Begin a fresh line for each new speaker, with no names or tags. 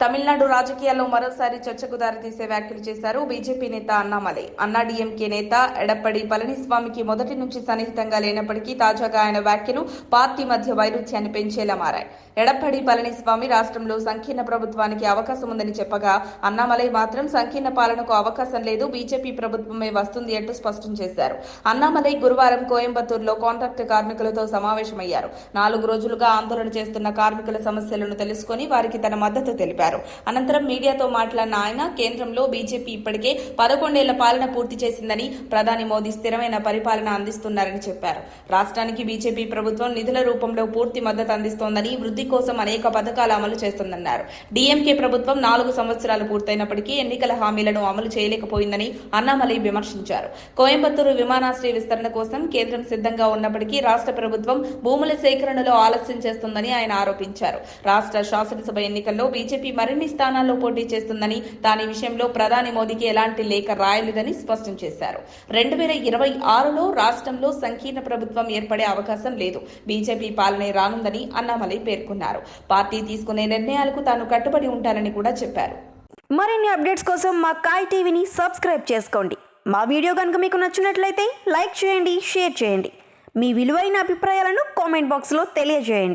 తమిళనాడు రాజకీయాల్లో మరోసారి చర్చకు దారితీసే వ్యాఖ్యలు చేశారు బీజేపీ నేత అన్నామలై. అన్నాడీఎంకే నేత ఎడప్పడి పళనిస్వామికి మొదటి నుంచి సన్నిహితంగా లేనప్పటికీ తాజాగా ఆయన వ్యాఖ్యలు పార్టీ మధ్య వైరుధ్యాన్ని పెంచేలా మారాయి. ఎడప్పడి పళనిస్వామి రాష్ట్రంలో సంకీర్ణ ప్రభుత్వానికి అవకాశం ఉందని చెప్పగా, అన్నామలై మాత్రం సంకీర్ణ పాలనకు అవకాశం లేదు, బీజేపీ ప్రభుత్వమే వస్తుంది అంటూ స్పష్టం చేశారు. అన్నామలై గురువారం కోయంబత్తూరులో కాంట్రాక్టు కార్మికులతో సమావేశమయ్యారు. 4 రోజులుగా ఆందోళన చేస్తున్న కార్మికుల సమస్యలను తెలుసుకుని వారికి తన మద్దతు తెలిపారు. అనంతరం మీడియాతో మాట్లాడిన ఆయన, కేంద్రంలో బీజేపీ ఇప్పటికే 11 ఏళ్ల పాలన పూర్తి చేసిందని, ప్రధాని మోదీ స్థిరమైన పరిపాలన అందిస్తున్నారని చెప్పారు. రాష్ట్రానికి బీజేపీ ప్రభుత్వం నిధుల రూపంలో పూర్తి మద్దతు అందిస్తోందని, వృద్ధి కోసం అనేక పథకాలు అమలు చేస్తుందన్నారు. డీఎంకే ప్రభుత్వం 4 సంవత్సరాలు పూర్తయినప్పటికీ ఎన్నికల హామీలను అమలు చేయలేకపోయిందని అన్నామలై విమర్శించారు. కోయంబత్తూరు విమానాశ్రయ విస్తరణ కోసం కేంద్రం సిద్ధంగా ఉన్నప్పటికీ రాష్ట్ర ప్రభుత్వం భూముల సేకరణలో ఆలస్యం చేస్తుందని ఆయన ఆరోపించారు. రాష్ట్ర శాసనసభ ఎన్నికల్లో బీజేపీ మరిన్ని స్థానాల్లో పోటీ చేస్తుందని, దాని విషయంలో ప్రధాని మోదీకి ఎలాంటి లేఖ రాయలేదని స్పష్టం చేశారు. 2026లో రాష్ట్రంలో సంకీర్ణ ప్రభుత్వం ఏర్పడే అవకాశం లేదు, బీజేపీ పాలనే రానుందని అన్నామలై పేర్కొన్నారు. పార్టీ తీసుకునే నిర్ణయాలకు తాను కట్టుబడి ఉంటానని కూడా చెప్పారు.
మరిన్ని అప్డేట్స్ కోసం మా కాయ్ టీవీని సబ్స్క్రైబ్ చేసుకోండి. మా వీడియో కనుక మీకు నచ్చినట్లయితే లైక్ చేయండి, షేర్ చేయండి. మీ విలువైన అభిప్రాయాలను కామెంట్ బాక్స్లో తెలియజేయండి.